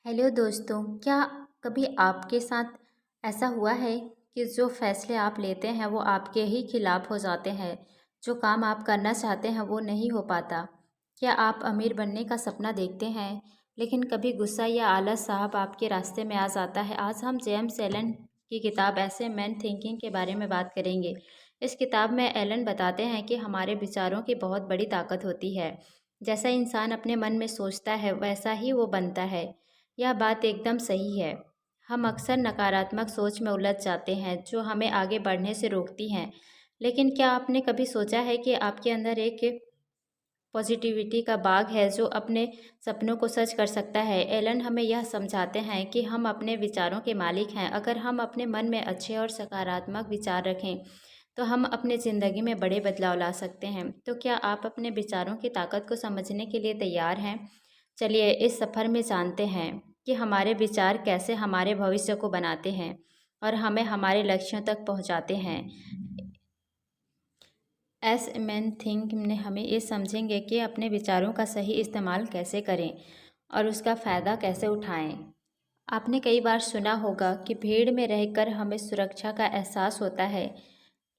Hello दोस्तों, क्या कभी आपके साथ ऐसा हुआ है कि जो फैसले आप लेते हैं वो आपके ही खिलाफ हो जाते हैं? जो काम आप करना चाहते हैं वो नहीं हो पाता। क्या आप अमीर बनने का सपना देखते हैं, लेकिन कभी गुस्सा या आलस साहब आपके रास्ते में आ जाता है? आज हम जेम्स एलन की किताब ऐसे मैन थिंकिंग के बारे में बात करेंगे। इस किताब में एलन बताते हैं कि हमारे विचारों की बहुत बड़ी ताकत होती है। जैसा इंसान अपने मन में सोचता है वैसा ही वो बनता है। यह बात एकदम सही है। हम अक्सर नकारात्मक सोच में उलझ जाते हैं जो हमें आगे बढ़ने से रोकती हैं। लेकिन क्या आपने कभी सोचा है कि आपके अंदर एक पॉजिटिविटी का बाग है जो अपने सपनों को सच कर सकता है? एलन हमें यह समझाते हैं कि हम अपने विचारों के मालिक हैं। अगर हम अपने मन में अच्छे और सकारात्मक विचार रखें तो हम अपने ज़िंदगी में बड़े बदलाव ला सकते हैं। तो क्या आप अपने विचारों की ताकत को समझने के लिए तैयार हैं? चलिए इस सफ़र में जानते हैं कि हमारे विचार कैसे हमारे भविष्य को बनाते हैं और हमें हमारे लक्ष्यों तक पहुंचाते हैं। एस मैन थिंक में हमें ये समझेंगे कि अपने विचारों का सही इस्तेमाल कैसे करें और उसका फ़ायदा कैसे उठाएं। आपने कई बार सुना होगा कि भीड़ में रहकर हमें सुरक्षा का एहसास होता है,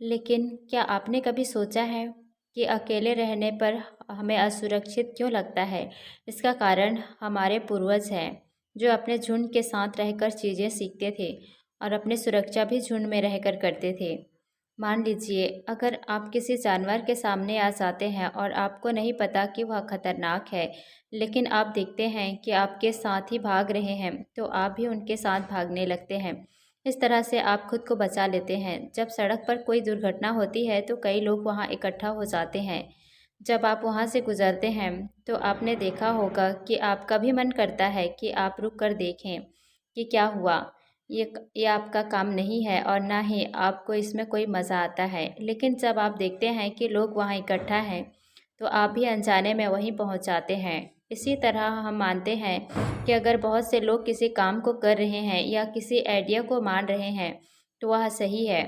लेकिन क्या आपने कभी सोचा है कि अकेले रहने पर हमें असुरक्षित क्यों लगता है? इसका कारण हमारे पूर्वज हैं जो अपने झुंड के साथ रहकर चीज़ें सीखते थे और अपनी सुरक्षा भी झुंड में रहकर करते थे। मान लीजिए अगर आप किसी जानवर के सामने आ जाते हैं और आपको नहीं पता कि वह खतरनाक है, लेकिन आप देखते हैं कि आपके साथ ही भाग रहे हैं, तो आप भी उनके साथ भागने लगते हैं। इस तरह से आप खुद को बचा लेते हैं। जब सड़क पर कोई दुर्घटना होती है तो कई लोग वहां इकट्ठा हो जाते हैं। जब आप वहां से गुजरते हैं तो आपने देखा होगा कि आपका भी मन करता है कि आप रुक कर देखें कि क्या हुआ। ये आपका काम नहीं है और ना ही आपको इसमें कोई मज़ा आता है। लेकिन जब आप देखते हैं कि लोग वहाँ इकट्ठा हैं तो आप भी अनजाने में वहीं पहुँच जाते हैं। इसी तरह हम मानते हैं कि अगर बहुत से लोग किसी काम को कर रहे हैं या किसी आइडिया को मान रहे हैं तो वह सही है।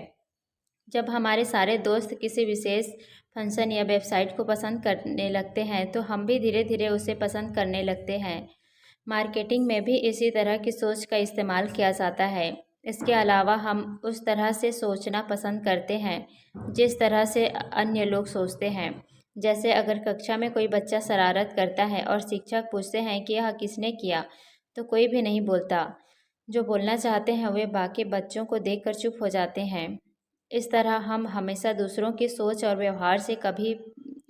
जब हमारे सारे दोस्त किसी विशेष फंक्शन या वेबसाइट को पसंद करने लगते हैं तो हम भी धीरे धीरे उसे पसंद करने लगते हैं। मार्केटिंग में भी इसी तरह की सोच का इस्तेमाल किया जाता है। इसके अलावा हम उस तरह से सोचना पसंद करते हैं जिस तरह से अन्य लोग सोचते हैं। जैसे अगर कक्षा में कोई बच्चा शरारत करता है और शिक्षक पूछते हैं कि यह किसने किया, तो कोई भी नहीं बोलता। जो बोलना चाहते हैं वे बाकी बच्चों को देखकर चुप हो जाते हैं। इस तरह हम हमेशा दूसरों की सोच और व्यवहार से कभी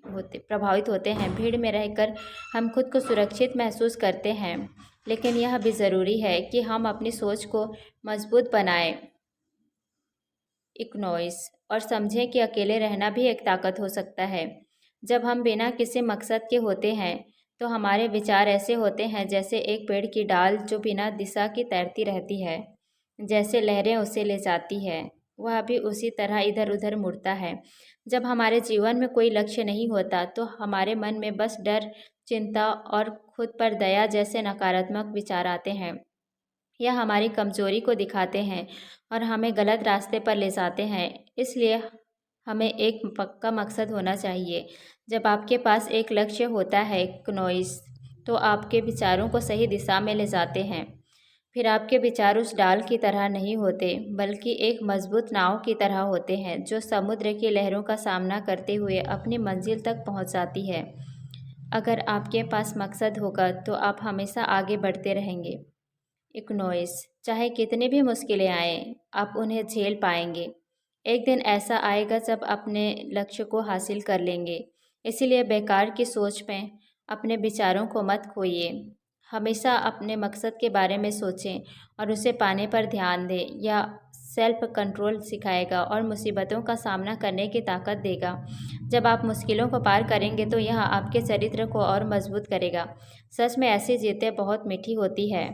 प्रभावित होते हैं। भीड़ में रहकर हम खुद को सुरक्षित महसूस करते हैं, लेकिन यह भी ज़रूरी है कि हम अपनी सोच को मजबूत बनाएं, इग्नोइस और समझें कि अकेले रहना भी एक ताकत हो सकता है। जब हम बिना किसी मकसद के होते हैं तो हमारे विचार ऐसे होते हैं जैसे एक पेड़ की डाल जो बिना दिशा की तैरती रहती है। जैसे लहरें उसे ले जाती है वह भी उसी तरह इधर उधर मुड़ता है। जब हमारे जीवन में कोई लक्ष्य नहीं होता तो हमारे मन में बस डर, चिंता और खुद पर दया जैसे नकारात्मक विचार आते हैं। यह हमारी कमजोरी को दिखाते हैं और हमें गलत रास्ते पर ले जाते हैं। इसलिए हमें एक पक्का मकसद होना चाहिए। जब आपके पास एक लक्ष्य होता है क्नोइस, तो आपके विचारों को सही दिशा में ले जाते हैं। फिर आपके विचार उस डाल की तरह नहीं होते बल्कि एक मजबूत नाव की तरह होते हैं जो समुद्र की लहरों का सामना करते हुए अपनी मंजिल तक पहुंच जाती है। अगर आपके पास मकसद होगा तो आप हमेशा आगे बढ़ते रहेंगे। इग्नोइस, चाहे कितनी भी मुश्किलें आएं, आप उन्हें झेल पाएंगे। एक दिन ऐसा आएगा जब अपने लक्ष्य को हासिल कर लेंगे। इसीलिए बेकार की सोच में अपने विचारों को मत खोइए। हमेशा अपने मकसद के बारे में सोचें और उसे पाने पर ध्यान दें। या सेल्फ कंट्रोल सिखाएगा और मुसीबतों का सामना करने की ताकत देगा। जब आप मुश्किलों को पार करेंगे तो यह आपके चरित्र को और मजबूत करेगा। सच में ऐसी जीतें बहुत मीठी होती है।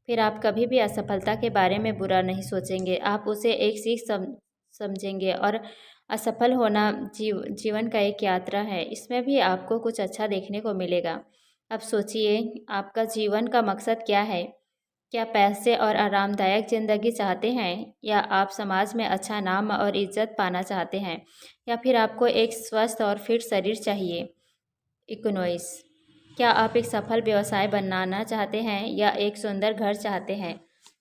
फिर आप कभी भी असफलता के बारे में बुरा नहीं सोचेंगे, आप उसे एक सीख समझेंगे। और असफल होना जीवन का एक यात्रा है, इसमें भी आपको कुछ अच्छा देखने को मिलेगा। अब सोचिए आपका जीवन का मकसद क्या है? क्या पैसे और आरामदायक ज़िंदगी चाहते हैं, या आप समाज में अच्छा नाम और इज्जत पाना चाहते हैं, या फिर आपको एक स्वस्थ और फिट शरीर चाहिए? इकोनॉइस, क्या आप एक सफल व्यवसाय बनाना चाहते हैं या एक सुंदर घर चाहते हैं?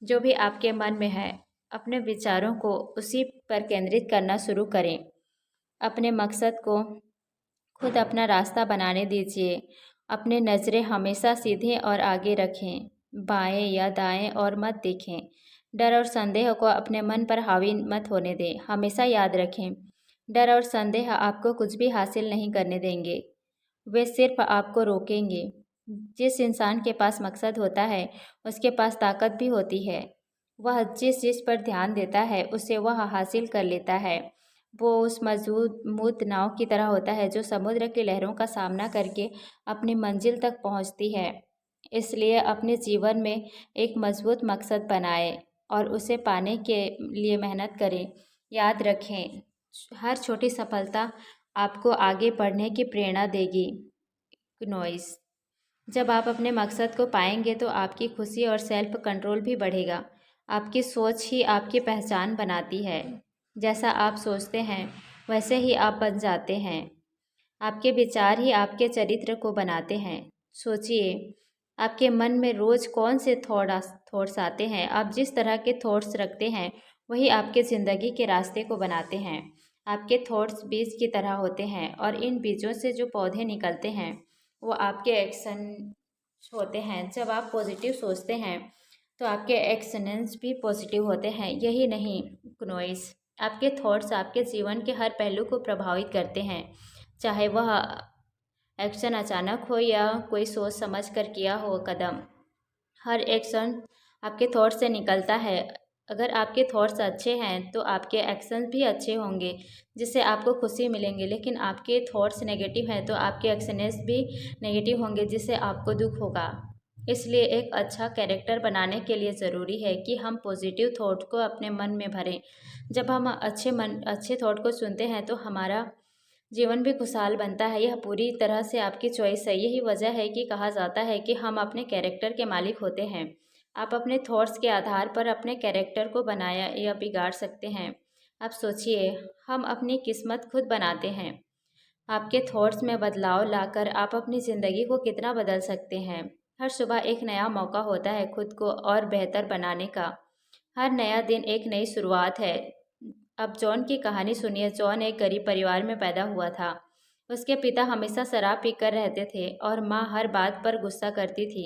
जो भी आपके मन में है, अपने विचारों को उसी पर केंद्रित करना शुरू करें। अपने मकसद को खुद अपना रास्ता बनाने दीजिए। अपने नज़रें हमेशा सीधे और आगे रखें, बाएं या दाएं और मत देखें। डर और संदेह को अपने मन पर हावी मत होने दें। हमेशा याद रखें, डर और संदेह आपको कुछ भी हासिल नहीं करने देंगे, वे सिर्फ आपको रोकेंगे। जिस इंसान के पास मकसद होता है, उसके पास ताकत भी होती है। वह जिस चीज़ पर ध्यान देता है, उसे वह हासिल कर लेता है। वो उस मजबूत नाव की तरह होता है जो समुद्र की लहरों का सामना करके अपनी मंजिल तक पहुंचती है। इसलिए अपने जीवन में एक मजबूत मकसद बनाएं और उसे पाने के लिए मेहनत करें। याद रखें, हर छोटी सफलता आपको आगे बढ़ने की प्रेरणा देगी। नॉइस। जब आप अपने मकसद को पाएंगे तो आपकी खुशी और सेल्फ कंट्रोल भी बढ़ेगा। आपकी सोच ही आपकी पहचान बनाती है। जैसा आप सोचते हैं वैसे ही आप बन जाते हैं। आपके विचार ही आपके चरित्र को बनाते हैं। सोचिए, आपके मन में रोज़ कौन से थॉट्स आते हैं। आप जिस तरह के थॉट्स रखते हैं वही आपके ज़िंदगी के रास्ते को बनाते हैं। आपके थॉट्स बीज की तरह होते हैं और इन बीजों से जो पौधे निकलते हैं वो आपके एक्शन होते हैं। जब आप पॉजिटिव सोचते हैं तो आपके एक्शंस भी पॉजिटिव होते हैं। यही नहीं, नॉइस, आपके थॉट्स आपके जीवन के हर पहलू को प्रभावित करते हैं, चाहे वह एक्शन अचानक हो या कोई सोच समझ कर किया हो कदम। हर एक्शन आपके थॉट्स से निकलता है। अगर आपके थॉट्स अच्छे हैं तो आपके एक्शन भी अच्छे होंगे, जिससे आपको खुशी मिलेंगे। लेकिन आपके थॉट्स नेगेटिव हैं तो आपके एक्शंस भी नेगेटिव होंगे, जिससे आपको दुख होगा। इसलिए एक अच्छा कैरेक्टर बनाने के लिए ज़रूरी है कि हम पॉजिटिव थॉट को अपने मन में भरें। जब हम अच्छे थॉट को सुनते हैं तो हमारा जीवन भी खुशहाल बनता है। यह पूरी तरह से आपकी चॉइस है। यही वजह है कि कहा जाता है कि हम अपने कैरेक्टर के मालिक होते हैं। आप अपने थॉट्स के आधार पर अपने कैरेक्टर को बनाया या बिगाड़ सकते हैं। आप सोचिए, हम अपनी किस्मत खुद बनाते हैं। आपके थॉट्स में बदलाव लाकर आप अपनी ज़िंदगी को कितना बदल सकते हैं। हर सुबह एक नया मौका होता है खुद को और बेहतर बनाने का। हर नया दिन एक नई शुरुआत है। अब जॉन की कहानी सुनिए। जॉन एक गरीब परिवार में पैदा हुआ था। उसके पिता हमेशा शराब पीकर रहते थे और माँ हर बात पर गुस्सा करती थी।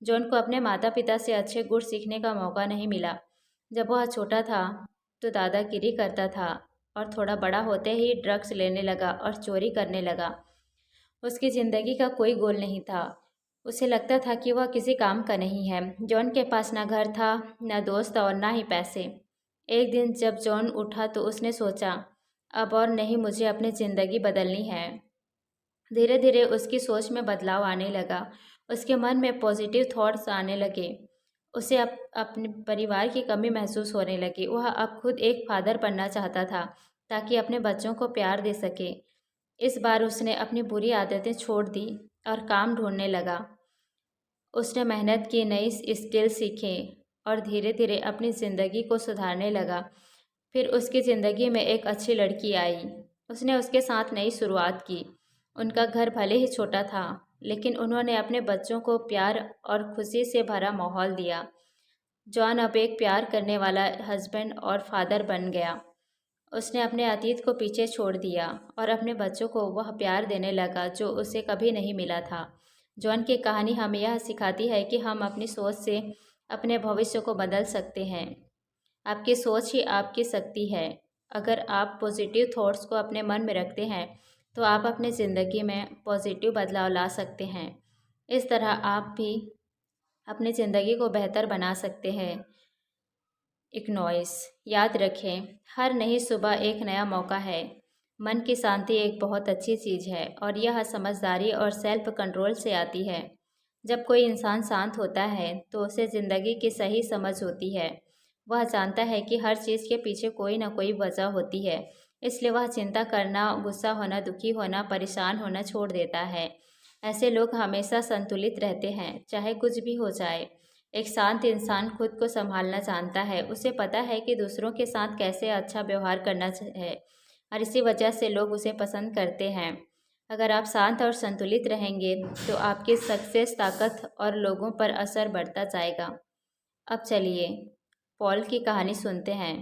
जॉन को अपने माता पिता से अच्छे गुण सीखने का मौका नहीं मिला। जब वह छोटा था तो दादागिरी करता था और थोड़ा बड़ा होते ही ड्रग्स लेने लगा और चोरी करने लगा। उसकी ज़िंदगी का कोई गोल नहीं था। उसे लगता था कि वह किसी काम का नहीं है। जॉन के पास ना घर था, ना दोस्त और ना ही पैसे। एक दिन जब जॉन उठा तो उसने सोचा, अब और नहीं, मुझे अपनी ज़िंदगी बदलनी है। धीरे धीरे उसकी सोच में बदलाव आने लगा। उसके मन में पॉजिटिव थॉट्स आने लगे। उसे अपने परिवार की कमी महसूस होने लगी। वह अब खुद एक फादर बनना चाहता था ताकि अपने बच्चों को प्यार दे सके। इस बार उसने अपनी बुरी आदतें छोड़ दी और काम ढूंढने लगा। उसने मेहनत की, नई स्किल सीखे और धीरे धीरे अपनी ज़िंदगी को सुधारने लगा। फिर उसकी ज़िंदगी में एक अच्छी लड़की आई। उसने उसके साथ नई शुरुआत की। उनका घर भले ही छोटा था, लेकिन उन्होंने अपने बच्चों को प्यार और खुशी से भरा माहौल दिया। जॉन अब एक प्यार करने वाला हस्बैंड और फादर बन गया। उसने अपने अतीत को पीछे छोड़ दिया और अपने बच्चों को वह प्यार देने लगा जो उसे कभी नहीं मिला था। जॉन की कहानी हमें यह सिखाती है कि हम अपनी सोच से अपने भविष्य को बदल सकते हैं। आपकी सोच ही आपकी शक्ति है। अगर आप पॉजिटिव थॉट्स को अपने मन में रखते हैं तो आप अपनी ज़िंदगी में पॉजिटिव बदलाव ला सकते हैं। इस तरह आप भी अपनी ज़िंदगी को बेहतर बना सकते हैं। एक नॉइस। याद रखें, हर नई सुबह एक नया मौका है। मन की शांति एक बहुत अच्छी चीज़ है और यह समझदारी और सेल्फ कंट्रोल से आती है। जब कोई इंसान शांत होता है तो उसे ज़िंदगी की सही समझ होती है। वह जानता है कि हर चीज़ के पीछे कोई ना कोई वजह होती है। इसलिए वह चिंता करना, गुस्सा होना, दुखी होना, परेशान होना छोड़ देता है। ऐसे लोग हमेशा संतुलित रहते हैं, चाहे कुछ भी हो जाए। एक शांत इंसान खुद को संभालना जानता है। उसे पता है कि दूसरों के साथ कैसे अच्छा व्यवहार करना है और इसी वजह से लोग उसे पसंद करते हैं। अगर आप शांत और संतुलित रहेंगे तो आपकी सक्सेस, ताकत और लोगों पर असर बढ़ता जाएगा। अब चलिए पॉल की कहानी सुनते हैं।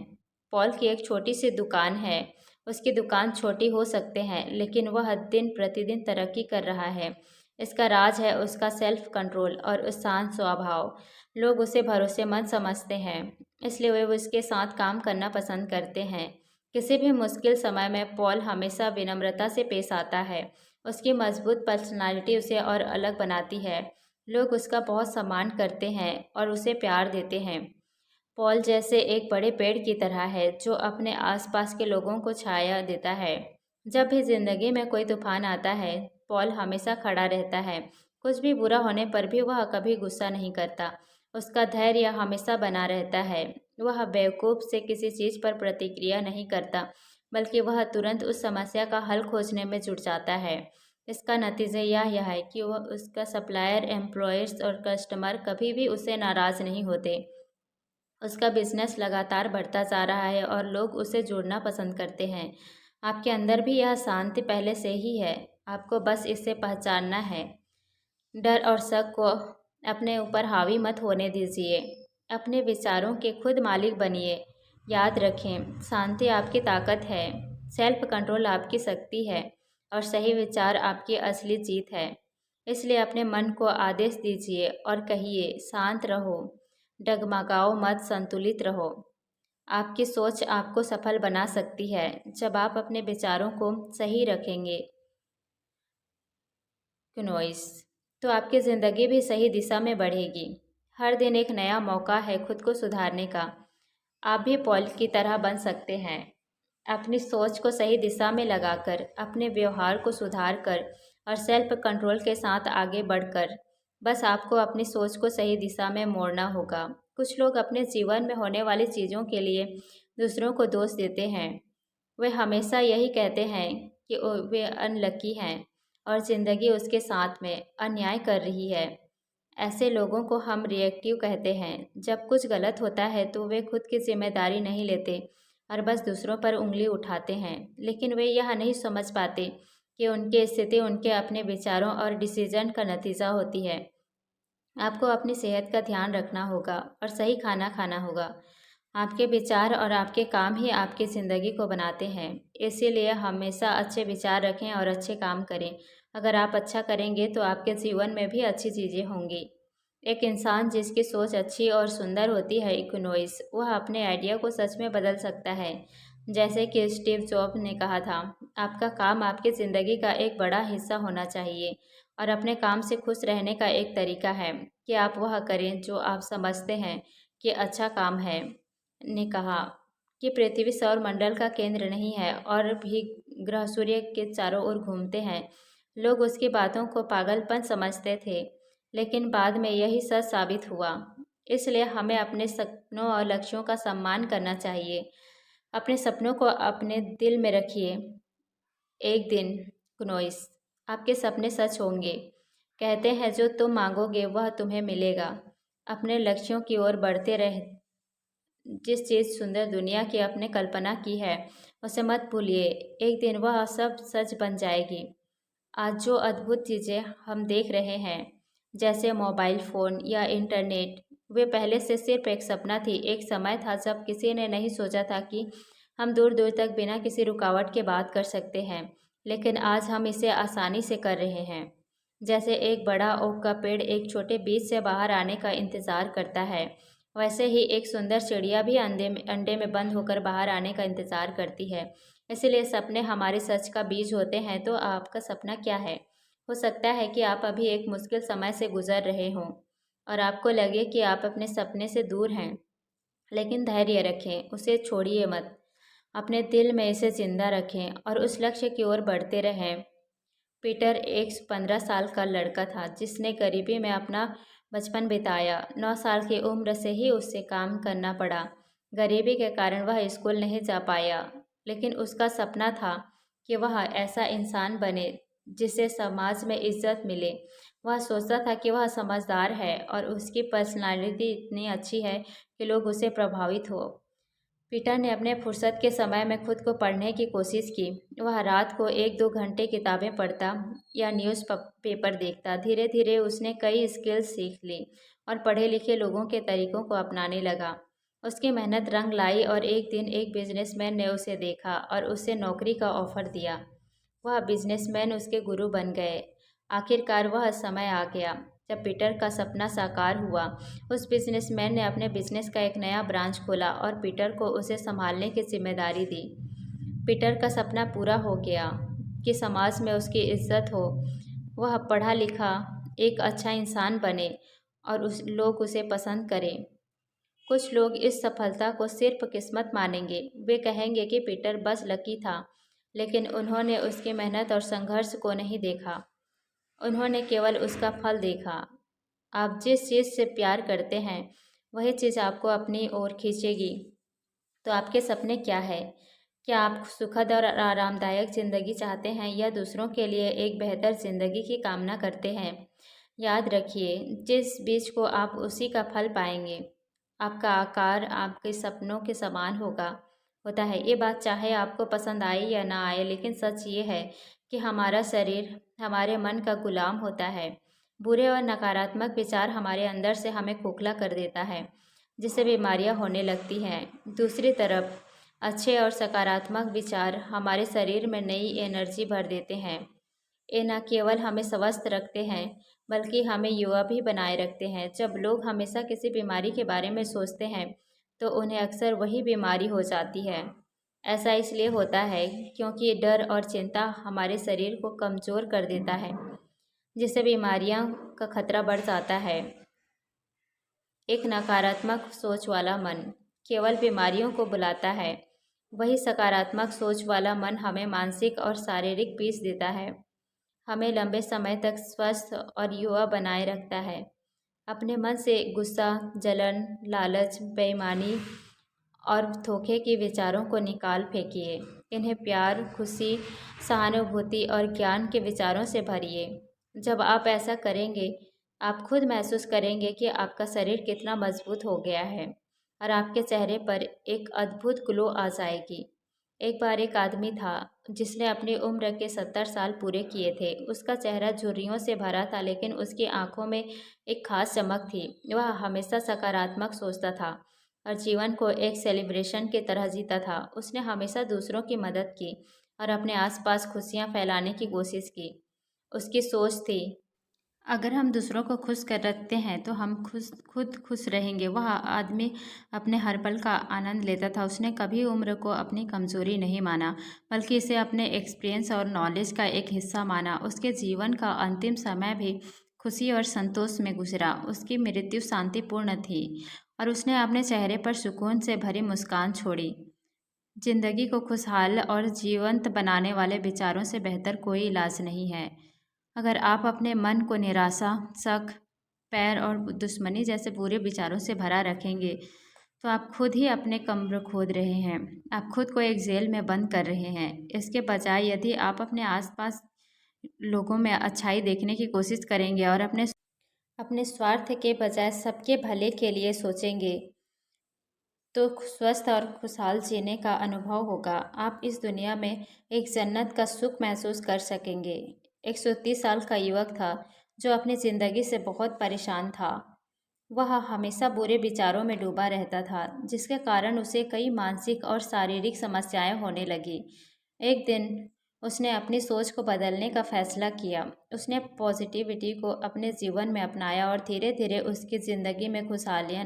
पॉल की एक छोटी सी दुकान है। उसकी दुकान छोटी हो सकते हैं, लेकिन वह दिन प्रतिदिन तरक्की कर रहा है। इसका राज है उसका सेल्फ कंट्रोल और उस शांत स्वभाव। लोग उसे भरोसेमंद समझते हैं, इसलिए वे उसके साथ काम करना पसंद करते हैं। किसी भी मुश्किल समय में पॉल हमेशा विनम्रता से पेश आता है। उसकी मजबूत पर्सनालिटी उसे और अलग बनाती है। लोग उसका बहुत सम्मान करते हैं और उसे प्यार देते हैं। पॉल जैसे एक बड़े पेड़ की तरह है जो अपने आसपास के लोगों को छाया देता है। जब भी जिंदगी में कोई तूफान आता है, पॉल हमेशा खड़ा रहता है। कुछ भी बुरा होने पर भी वह कभी गुस्सा नहीं करता। उसका धैर्य हमेशा बना रहता है। वह बेवकूफ़ से किसी चीज़ पर प्रतिक्रिया नहीं करता, बल्कि वह तुरंत उस समस्या का हल खोजने में जुट जाता है। इसका नतीजा यह है कि वह उसका सप्लायर, एम्प्लॉयर्स और कस्टमर कभी भी उससे नाराज़ नहीं होते। उसका बिजनेस लगातार बढ़ता जा रहा है और लोग उसे जुड़ना पसंद करते हैं। आपके अंदर भी यह शांति पहले से ही है, आपको बस इसे पहचानना है। डर और शक को अपने ऊपर हावी मत होने दीजिए। अपने विचारों के खुद मालिक बनिए। याद रखें, शांति आपकी ताकत है, सेल्फ कंट्रोल आपकी शक्ति है और सही विचार आपकी असली जीत है। इसलिए अपने मन को आदेश दीजिए और कहिए, शांत रहो, डगमगाओ मत, संतुलित रहो। आपकी सोच आपको सफल बना सकती है जब आप अपने विचारों को सही रखेंगे। क्नोइस, तो आपकी ज़िंदगी भी सही दिशा में बढ़ेगी। हर दिन एक नया मौका है खुद को सुधारने का। आप भी पॉल की तरह बन सकते हैं। अपनी सोच को सही दिशा में लगाकर, अपने व्यवहार को सुधार कर और सेल्फ कंट्रोल के साथ आगे बढ़कर, बस आपको अपनी सोच को सही दिशा में मोड़ना होगा। कुछ लोग अपने जीवन में होने वाली चीज़ों के लिए दूसरों को दोष देते हैं। वे हमेशा यही कहते हैं कि वे अनलकी हैं और ज़िंदगी उसके साथ में अन्याय कर रही है। ऐसे लोगों को हम रिएक्टिव कहते हैं। जब कुछ गलत होता है तो वे खुद की जिम्मेदारी नहीं लेते और बस दूसरों पर उंगली उठाते हैं, लेकिन वे यह नहीं समझ पाते कि उनकी स्थिति उनके अपने विचारों और डिसीजन का नतीजा होती है। आपको अपनी सेहत का ध्यान रखना होगा और सही खाना खाना होगा। आपके विचार और आपके काम ही आपकी ज़िंदगी को बनाते हैं। इसीलिए हमेशा अच्छे विचार रखें और अच्छे काम करें। अगर आप अच्छा करेंगे तो आपके जीवन में भी अच्छी चीज़ें होंगी। एक इंसान जिसकी सोच अच्छी और सुंदर होती है इकोनॉइस, वह अपने आइडिया को सच में बदल सकता है। जैसे कि स्टीव जॉब ने कहा था, आपका काम आपकी ज़िंदगी का एक बड़ा हिस्सा होना चाहिए और अपने काम से खुश रहने का एक तरीका है कि आप वह करें जो आप समझते हैं कि अच्छा काम है। ने कहा कि पृथ्वी सौर मंडल का केंद्र नहीं है और भी ग्रह सूर्य के चारों ओर घूमते हैं। लोग उसकी बातों को पागलपन समझते थे, लेकिन बाद में यही सच साबित हुआ। इसलिए हमें अपने सपनों और लक्ष्यों का सम्मान करना चाहिए। अपने सपनों को अपने दिल में रखिए। एक दिन क्नोइस, आपके सपने सच होंगे। कहते हैं जो तुम मांगोगे वह तुम्हें मिलेगा। अपने लक्ष्यों की ओर बढ़ते रह। जिस चीज़ सुंदर दुनिया की आपने कल्पना की है उसे मत भूलिए। एक दिन वह सब सच बन जाएगी। आज जो अद्भुत चीज़ें हम देख रहे हैं, जैसे मोबाइल फ़ोन या इंटरनेट, वे पहले से सिर्फ एक सपना थी। एक समय था जब किसी ने नहीं सोचा था कि हम दूर दूर तक बिना किसी रुकावट के बात कर सकते हैं, लेकिन आज हम इसे आसानी से कर रहे हैं। जैसे एक बड़ा ओक का पेड़ एक छोटे बीज से बाहर आने का इंतज़ार करता है, वैसे ही एक सुंदर चिड़िया भी अंडे में बंद होकर बाहर आने का इंतज़ार करती है। इसलिए सपने हमारे सच का बीज होते हैं। तो आपका सपना क्या है? हो सकता है कि आप अभी एक मुश्किल समय से गुजर रहे हों और आपको लगे कि आप अपने सपने से दूर हैं, लेकिन धैर्य रखें, उसे छोड़िए मत। अपने दिल में इसे जिंदा रखें और उस लक्ष्य की ओर बढ़ते रहें। पीटर एक 15 साल का लड़का था जिसने गरीबी में अपना बचपन बिताया। 9 साल की उम्र से ही उसे काम करना पड़ा। गरीबी के कारण वह स्कूल नहीं जा पाया, लेकिन उसका सपना था कि वह ऐसा इंसान बने जिसे समाज में इज्जत मिले। वह सोचता था कि वह समझदार है और उसकी पर्सनालिटी इतनी अच्छी है कि लोग उसे प्रभावित हो। पीटर ने अपने फुर्सत के समय में खुद को पढ़ने की कोशिश की। वह रात को 1-2 घंटे किताबें पढ़ता या न्यूज़ पेपर देखता। धीरे धीरे उसने कई स्किल्स सीख ली और पढ़े लिखे लोगों के तरीकों को अपनाने लगा। उसकी मेहनत रंग लाई और एक दिन एक बिजनेसमैन ने उसे देखा और उसे नौकरी का ऑफर दिया। वह बिजनेसमैन उसके गुरु बन गए। आखिरकार वह समय आ गया जब पीटर का सपना साकार हुआ। उस बिजनेसमैन ने अपने बिजनेस का एक नया ब्रांच खोला और पीटर को उसे संभालने की जिम्मेदारी दी। पीटर का सपना पूरा हो गया कि समाज में उसकी इज्जत हो, वह पढ़ा लिखा एक अच्छा इंसान बने और लोग उसे पसंद करें। कुछ लोग इस सफलता को सिर्फ किस्मत मानेंगे। वे कहेंगे कि पीटर बस लकी था, लेकिन उन्होंने उसकी मेहनत और संघर्ष को नहीं देखा। उन्होंने केवल उसका फल देखा। आप जिस चीज़ से प्यार करते हैं वही चीज़ आपको अपनी ओर खींचेगी। तो आपके सपने क्या है? क्या आप सुखद और आरामदायक ज़िंदगी चाहते हैं या दूसरों के लिए एक बेहतर ज़िंदगी की कामना करते हैं? याद रखिए, जिस बीज को आप उसी का फल पाएंगे। आपका आकार आपके सपनों के समान होता है। ये बात चाहे आपको पसंद आए या ना आए, लेकिन सच ये है कि हमारा शरीर हमारे मन का गुलाम होता है। बुरे और नकारात्मक विचार हमारे अंदर से हमें खोखला कर देता है, जिससे बीमारियां होने लगती हैं। दूसरी तरफ अच्छे और सकारात्मक विचार हमारे शरीर में नई एनर्जी भर देते हैं। ये न केवल हमें स्वस्थ रखते हैं, बल्कि हमें युवा भी बनाए रखते हैं। जब लोग हमेशा किसी बीमारी के बारे में सोचते हैं तो उन्हें अक्सर वही बीमारी हो जाती है। ऐसा इसलिए होता है क्योंकि डर और चिंता हमारे शरीर को कमज़ोर कर देता है, जिससे बीमारियां का खतरा बढ़ जाता है। एक नकारात्मक सोच वाला मन केवल बीमारियों को बुलाता है। वही सकारात्मक सोच वाला मन हमें मानसिक और शारीरिक पीस देता है, हमें लंबे समय तक स्वस्थ और युवा बनाए रखता है। अपने मन से गुस्सा, जलन, लालच, बेईमानी और धोखे के विचारों को निकाल फेंकिए। इन्हें प्यार, खुशी, सहानुभूति और ज्ञान के विचारों से भरिए। जब आप ऐसा करेंगे, आप खुद महसूस करेंगे कि आपका शरीर कितना मजबूत हो गया है और आपके चेहरे पर एक अद्भुत ग्लो आ जाएगी। एक बार एक आदमी था जिसने अपनी उम्र के 70 साल पूरे किए थे। उसका चेहरा झुर्रियों से भरा था, लेकिन उसकी आंखों में एक खास चमक थी। वह हमेशा सकारात्मक सोचता था और जीवन को एक सेलिब्रेशन की तरह जीता था। उसने हमेशा दूसरों की मदद की और अपने आसपास खुशियां फैलाने की कोशिश की। उसकी सोच थी, अगर हम दूसरों को खुश कर रखते हैं तो हम खुद खुश रहेंगे। वह आदमी अपने हर पल का आनंद लेता था। उसने कभी उम्र को अपनी कमजोरी नहीं माना, बल्कि इसे अपने एक्सपीरियंस और नॉलेज का एक हिस्सा माना। उसके जीवन का अंतिम समय भी खुशी और संतोष में गुजरा। उसकी मृत्यु शांतिपूर्ण थी और उसने अपने चेहरे पर सुकून से भरी मुस्कान छोड़ी। जिंदगी को खुशहाल और जीवंत बनाने वाले विचारों से बेहतर कोई इलाज नहीं है। अगर आप अपने मन को निराशा, शक, पैर और दुश्मनी जैसे बुरे विचारों से भरा रखेंगे तो आप खुद ही अपने कब्र खोद रहे हैं। आप खुद को एक जेल में बंद कर रहे हैं। इसके बजाय यदि आप अपने आसपास लोगों में अच्छाई देखने की कोशिश करेंगे और अपने स्वार्थ के बजाय सबके भले के लिए सोचेंगे तो स्वस्थ और खुशहाल जीने का अनुभव होगा। आप इस दुनिया में एक जन्नत का सुख महसूस कर सकेंगे। 130 साल का युवक था जो अपनी ज़िंदगी से बहुत परेशान था। वह हमेशा बुरे विचारों में डूबा रहता था, जिसके कारण उसे कई मानसिक और शारीरिक समस्याएं होने लगी। एक दिन उसने अपनी सोच को बदलने का फैसला किया। उसने पॉजिटिविटी को अपने जीवन में अपनाया और धीरे धीरे उसकी ज़िंदगी में खुशहालियाँ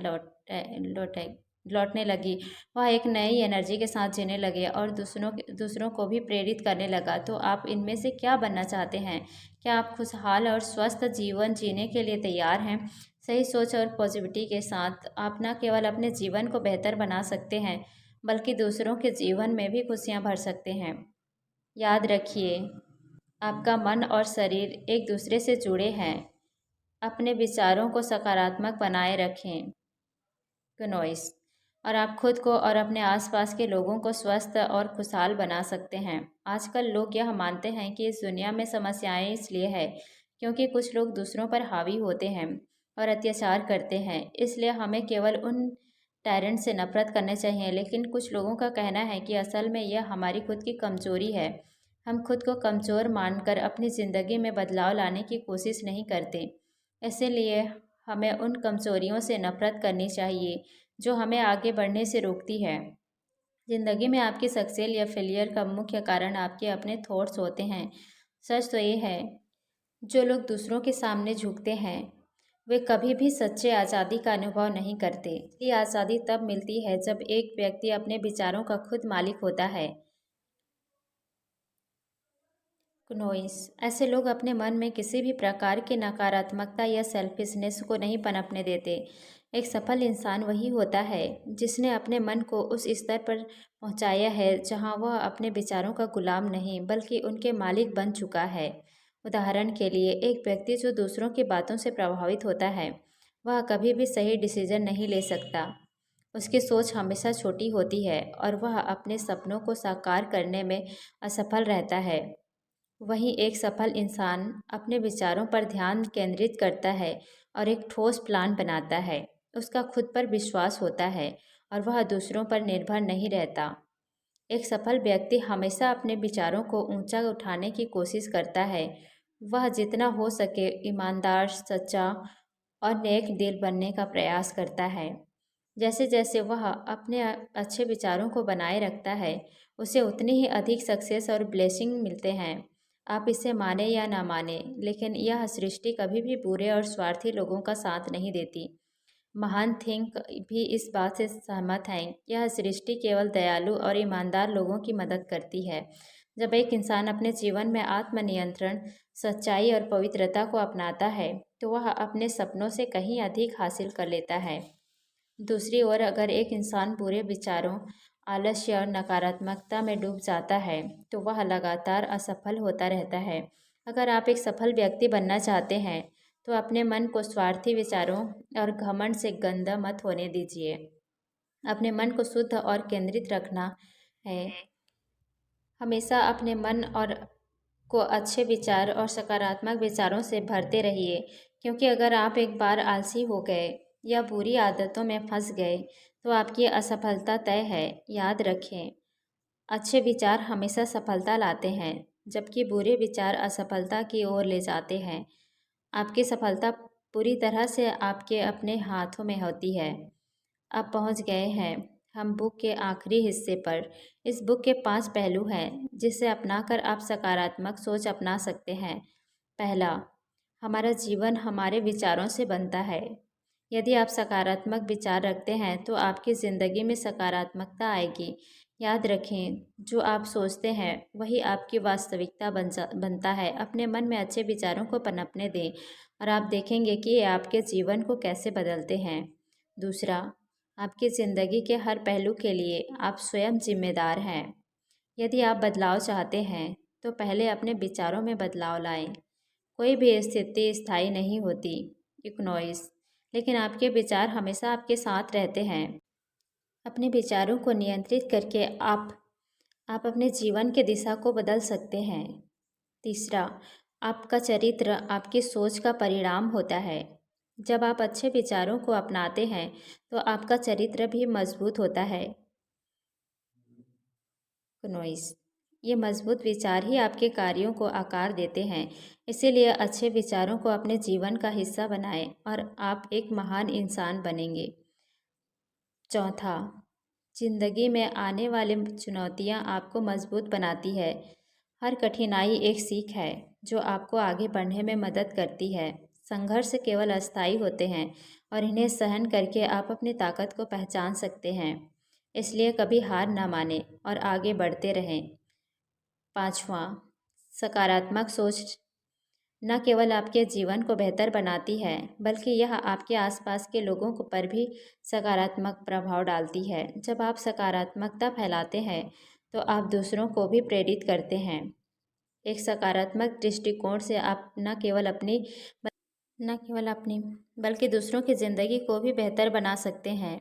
लौटने लगी। वह एक नई एनर्जी के साथ जीने लगे और दूसरों को भी प्रेरित करने लगा। तो आप इनमें से क्या बनना चाहते हैं? क्या आप खुशहाल और स्वस्थ जीवन जीने के लिए तैयार हैं? सही सोच और पॉजिटिविटी के साथ आप न केवल अपने जीवन को बेहतर बना सकते हैं, बल्कि दूसरों के जीवन में भी खुशियाँ भर सकते हैं। याद रखिए, आपका मन और शरीर एक दूसरे से जुड़े हैं। अपने विचारों को सकारात्मक बनाए रखें। नॉइस और आप खुद को और अपने आसपास के लोगों को स्वस्थ और खुशहाल बना सकते हैं। आजकल लोग यह मानते हैं कि इस दुनिया में समस्याएं इसलिए है क्योंकि कुछ लोग दूसरों पर हावी होते हैं और अत्याचार करते हैं। इसलिए हमें केवल उन टैलेंट से नफरत करने चाहिए, लेकिन कुछ लोगों का कहना है कि असल में यह हमारी खुद की कमजोरी है। हम खुद को कमज़ोर मानकर अपनी ज़िंदगी में बदलाव लाने की कोशिश नहीं करते। इसीलिए हमें उन कमजोरियों से नफरत करनी चाहिए जो हमें आगे बढ़ने से रोकती है। ज़िंदगी में आपकी सक्सेस या फेलियर का मुख्य कारण आपके अपने थॉट्स होते हैं। सच तो ये है, जो लोग दूसरों के सामने झुकते हैं वे कभी भी सच्चे आज़ादी का अनुभव नहीं करते। ये आज़ादी तब मिलती है जब एक व्यक्ति अपने विचारों का खुद मालिक होता है। नोइस, ऐसे लोग अपने मन में किसी भी प्रकार की नकारात्मकता या सेल्फिशनेस को नहीं पनपने देते। एक सफल इंसान वही होता है जिसने अपने मन को उस स्तर पर पहुंचाया है जहां वह अपने विचारों का गुलाम नहीं बल्कि उनके मालिक बन चुका है। उदाहरण के लिए, एक व्यक्ति जो दूसरों की बातों से प्रभावित होता है वह कभी भी सही डिसीजन नहीं ले सकता। उसकी सोच हमेशा छोटी होती है और वह अपने सपनों को साकार करने में असफल रहता है। वहीं एक सफल इंसान अपने विचारों पर ध्यान केंद्रित करता है और एक ठोस प्लान बनाता है। उसका खुद पर विश्वास होता है और वह दूसरों पर निर्भर नहीं रहता। एक सफल व्यक्ति हमेशा अपने विचारों को ऊंचा उठाने की कोशिश करता है। वह जितना हो सके ईमानदार, सच्चा और नेक दिल बनने का प्रयास करता है। जैसे जैसे वह अपने अच्छे विचारों को बनाए रखता है, उसे उतनी ही अधिक सक्सेस और ब्लेसिंग मिलते हैं। आप इसे माने या ना माने, लेकिन यह सृष्टि कभी भी बुरे और स्वार्थी लोगों का साथ नहीं देती। महान थिंक भी इस बात से सहमत हैं। यह सृष्टि केवल दयालु और ईमानदार लोगों की मदद करती है। जब एक इंसान अपने जीवन में आत्मनियंत्रण, सच्चाई और पवित्रता को अपनाता है तो वह अपने सपनों से कहीं अधिक हासिल कर लेता है। दूसरी ओर, अगर एक इंसान बुरे विचारों, आलस्य और नकारात्मकता में डूब जाता है तो वह लगातार असफल होता रहता है। अगर आप एक सफल व्यक्ति बनना चाहते हैं तो अपने मन को स्वार्थी विचारों और घमंड से गंदा मत होने दीजिए। अपने मन को शुद्ध और केंद्रित रखना है। हमेशा अपने मन और को अच्छे विचार और सकारात्मक विचारों से भरते रहिए, क्योंकि अगर आप एक बार आलसी हो गए या बुरी आदतों में फंस गए तो आपकी असफलता तय है। याद रखें, अच्छे विचार हमेशा सफलता लाते हैं, जबकि बुरे विचार असफलता की ओर ले जाते हैं। आपकी सफलता पूरी तरह से आपके अपने हाथों में होती है। अब पहुंच गए हैं हम बुक के आखिरी हिस्से पर। इस बुक के 5 पहलू हैं जिसे अपनाकर आप सकारात्मक सोच अपना सकते हैं। पहला, हमारा जीवन हमारे विचारों से बनता है। यदि आप सकारात्मक विचार रखते हैं तो आपकी ज़िंदगी में सकारात्मकता आएगी। याद रखें, जो आप सोचते हैं वही आपकी वास्तविकता बनता है। अपने मन में अच्छे विचारों को पनपने दें और आप देखेंगे कि ये आपके जीवन को कैसे बदलते हैं। दूसरा, आपकी ज़िंदगी के हर पहलू के लिए आप स्वयं जिम्मेदार हैं। यदि आप बदलाव चाहते हैं तो पहले अपने विचारों में बदलाव लाएं। कोई भी स्थिति स्थायी नहीं होती, इग्नोइस, लेकिन आपके विचार हमेशा आपके साथ रहते हैं। अपने विचारों को नियंत्रित करके आप अपने जीवन की दिशा को बदल सकते हैं। तीसरा, आपका चरित्र आपकी सोच का परिणाम होता है। जब आप अच्छे विचारों को अपनाते हैं तो आपका चरित्र भी मजबूत होता है। नॉइस, ये मजबूत विचार ही आपके कार्यों को आकार देते हैं। इसीलिए अच्छे विचारों को अपने जीवन का हिस्सा बनाएं और आप एक महान इंसान बनेंगे। चौथा, जिंदगी में आने वाली चुनौतियां आपको मजबूत बनाती है। हर कठिनाई एक सीख है जो आपको आगे बढ़ने में मदद करती है। संघर्ष केवल अस्थायी होते हैं और इन्हें सहन करके आप अपनी ताकत को पहचान सकते हैं। इसलिए कभी हार न मानें और आगे बढ़ते रहें। पाँचवा, सकारात्मक सोच न केवल आपके जीवन को बेहतर बनाती है बल्कि यह आपके आसपास के लोगों को पर भी सकारात्मक प्रभाव डालती है। जब आप सकारात्मकता फैलाते हैं तो आप दूसरों को भी प्रेरित करते हैं। एक सकारात्मक दृष्टिकोण से आप न केवल अपनी बल्कि दूसरों की ज़िंदगी को भी बेहतर बना सकते हैं।